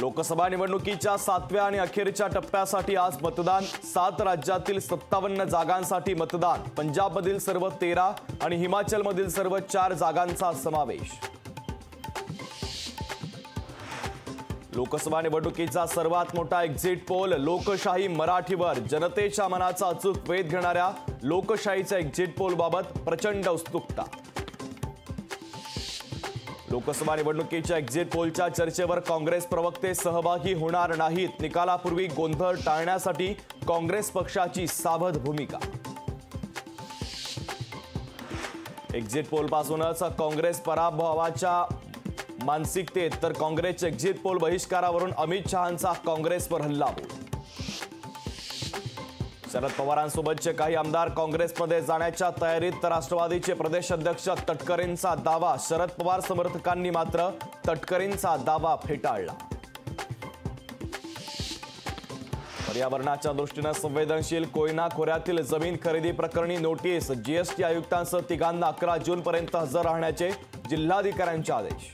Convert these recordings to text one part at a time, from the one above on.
लोकसभा निवडणुकीच्या 7व्या आणि अखेरच्या टप्प्यासाठी आज मतदान। 7 राज्यातील 57 जागांसाठी मतदान। पंजाबमधील सर्व 13 आणि हिमाचलमधील सर्व 4 जागांचा समावेश। लोकसभा निवडणुकीचा सर्वात मोठा एक्झिट पोल लोकशाही मराठीवर। जनतेच्या मनाचा अचूक वेध घेणाऱ्या लोकशाहीच्या एक्झिट पोल बाबत प्रचंड उत्सुकता। लोकसभा निवडणुकीच्या एक्झिट पोलच्या चर्चेवर काँग्रेस प्रवक्ते सहभागी होणार नाहीत। निकालापूर्वी गोंधळ टाळण्यासाठी काँग्रेस पक्षाची सावध भूमिका। एक्झिट पोलपासूनच काँग्रेस पराभवाच्या मानसिकतेत तर काँग्रेसच्या एक्झिट पोल बहिष्कारावरून अमित शहांचा काँग्रेसवर हल्लाबोल। शरद पवारांसोबतचे काही आमदार काँग्रेसमध्ये जाण्याच्या तयारीत तर राष्ट्रवादीचे प्रदेश अध्यक्ष तटकरेंचा दावा। शरद पवार समर्थकांनी मात्र तटकरेंचा दावा फेटाळला। पर्यावरणाच्या दृष्टीने संवेदनशील कोयना खोऱ्यातील जमीन खरेदी प्रकरणी नोटीस। जीएसटी आयुक्तांसह तिघांना 11 जूनपर्यंत हजर राहण्याचे जिल्हाधिकाऱ्यांचे आदेश।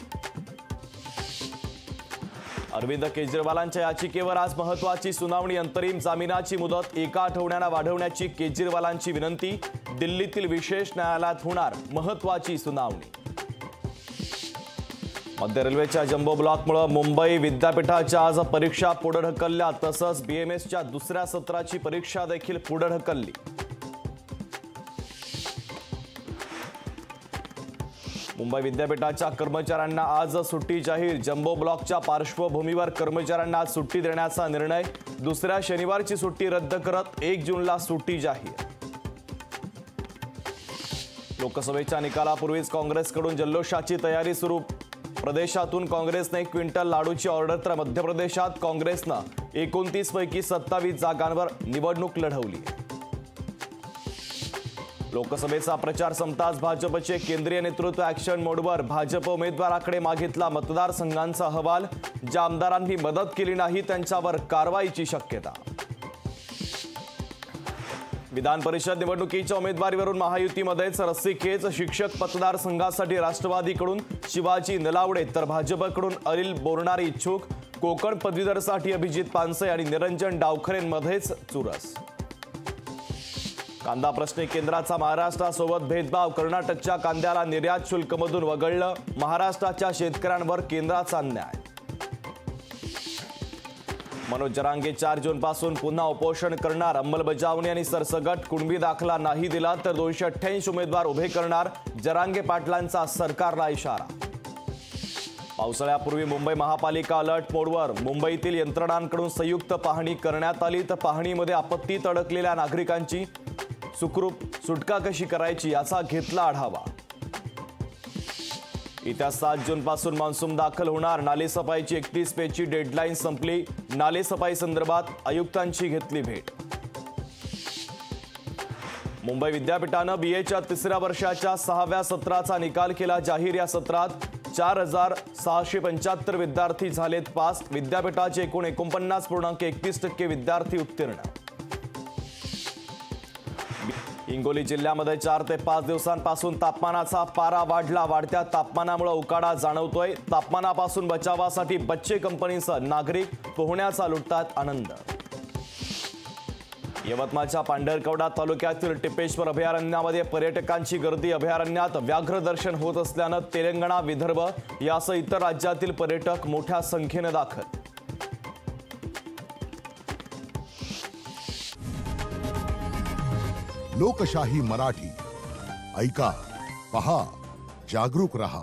अरविंद केजरीवालांच्या याचिकेवर आज महत्त्वाची सुनावणी। अंतरिम जामिनाची मुदत 1 आठवड्याने वाढवण्याची केजरीवालांची विनंती। दिल्लीतील विशेष न्यायालयात होणार महत्त्वाची सुनावणी। मध्य रेल्वेच्या जम्बो ब्लॉकमुळे मुंबई विद्यापीठाच्या आज परीक्षा पुढे ढकलल्या। तसंच बीएमएसच्या दुसऱ्या सत्राची परीक्षा देखील पुढे ढकलली। मुंबई विद्यापीठाच्या कर्मचाऱ्यांना आज सुट्टी जाहीर। जम्बो ब्लॉकच्या पार्श्वभूमीवर कर्मचाऱ्यांना आज सुट्टी देण्याचा निर्णय। दुसऱ्या शनिवारची सुट्टी रद्द करत 1 जूनला सुट्टी जाहीर। लोकसभेच्या निकालापूर्वीच काँग्रेसकडून जल्लोषाची तयारी सुरू। प्रदेशातून काँग्रेसने 1 क्विंटल लाडूची ऑर्डर तर मध्य प्रदेशात काँग्रेसनं 29 पैकी 27 जागांवर निवडणूक लढवली। लोकसभेचा प्रचार संपताच भाजपचे केंद्रीय नेतृत्व ॲक्शन मोडवर। भाजप उमेदवाराकडे मागितला मतदारसंघांचा अहवाल। ज्या आमदारांनी मदत केली नाही त्यांच्यावर कारवाईची शक्यता। विधान परिषद निवडणुकीच्या उमेदवारीवरून महायुतीमध्येच रस्सीखेच। शिक्षक मतदारसंघासाठी राष्ट्रवादीकडून शिवाजी नलावडे तर भाजपकडून अनिल बोरणारे इच्छुक। कोकण पदवीधरसाठी अभिजित पानसे आणि निरंजन डावखरेंमध्येच चुरस। कांदा प्रश्नी केंद्राचा महाराष्ट्रासोबत भेदभाव। कर्नाटकच्या कांद्याला निर्यात शुल्कमधून वगळलं। महाराष्ट्राच्या शेतकऱ्यांवर केंद्राचा अन्याय। मनोज जरांगे 4 जूनपासून पुन्हा उपोषण करणार। अंमलबजावणी आणि सरसकट कुणबी दाखला नाही दिला तर 288 उमेदवार उभे करणार। जरांगे पाटलांचा सरकारला इशारा। पावसाळ्यापूर्वी मुंबई महापालिका अलर्ट मोडवर। मुंबईतील यंत्रणांकडून संयुक्त पाहणी करण्यात आली तर पाहणीमध्ये आपत्तीत अडकलेल्या नागरिकांची सुखरूप सुटका कशी करायची याचा घेतला आढावा। येत्या 7 जूनपासून मान्सून दाखल होणार। नालेसफाईची 31 मेची डेडलाईन संपली। नालेसफाई संदर्भात आयुक्तांची घेतली भेट। मुंबई विद्यापीठानं बीएच्या 3ऱ्या वर्षाच्या 6व्या सत्राचा निकाल केला जाहीर। या सत्रात 4675 विद्यार्थी झालेत पास। विद्यापीठाचे एकूण 49.31% विद्यार्थी उत्तीर्ण। हिंगोली जिल्ह्यामध्ये 4 ते 5 दिवसांपासून तापमानाचा पारा वाढला। वाढत्या तापमानामुळे उकाडा जाणवतोय। तापमानापासून बचावासाठी बच्चे कंपनीसह नागरिक पोहण्याचा लुटतात आनंद। यवतमाळच्या पांढरकवडा तालुक्यातील टिपेश्वर अभयारण्यामध्ये पर्यटकांची गर्दी। अभयारण्यात व्याघ्र दर्शन होत असल्यानं तेलंगणा, विदर्भ यासह इतर राज्यातील पर्यटक मोठ्या संख्येने दाखल। लोकशाही मराठी ऐका, पहा, जागरूक रहा।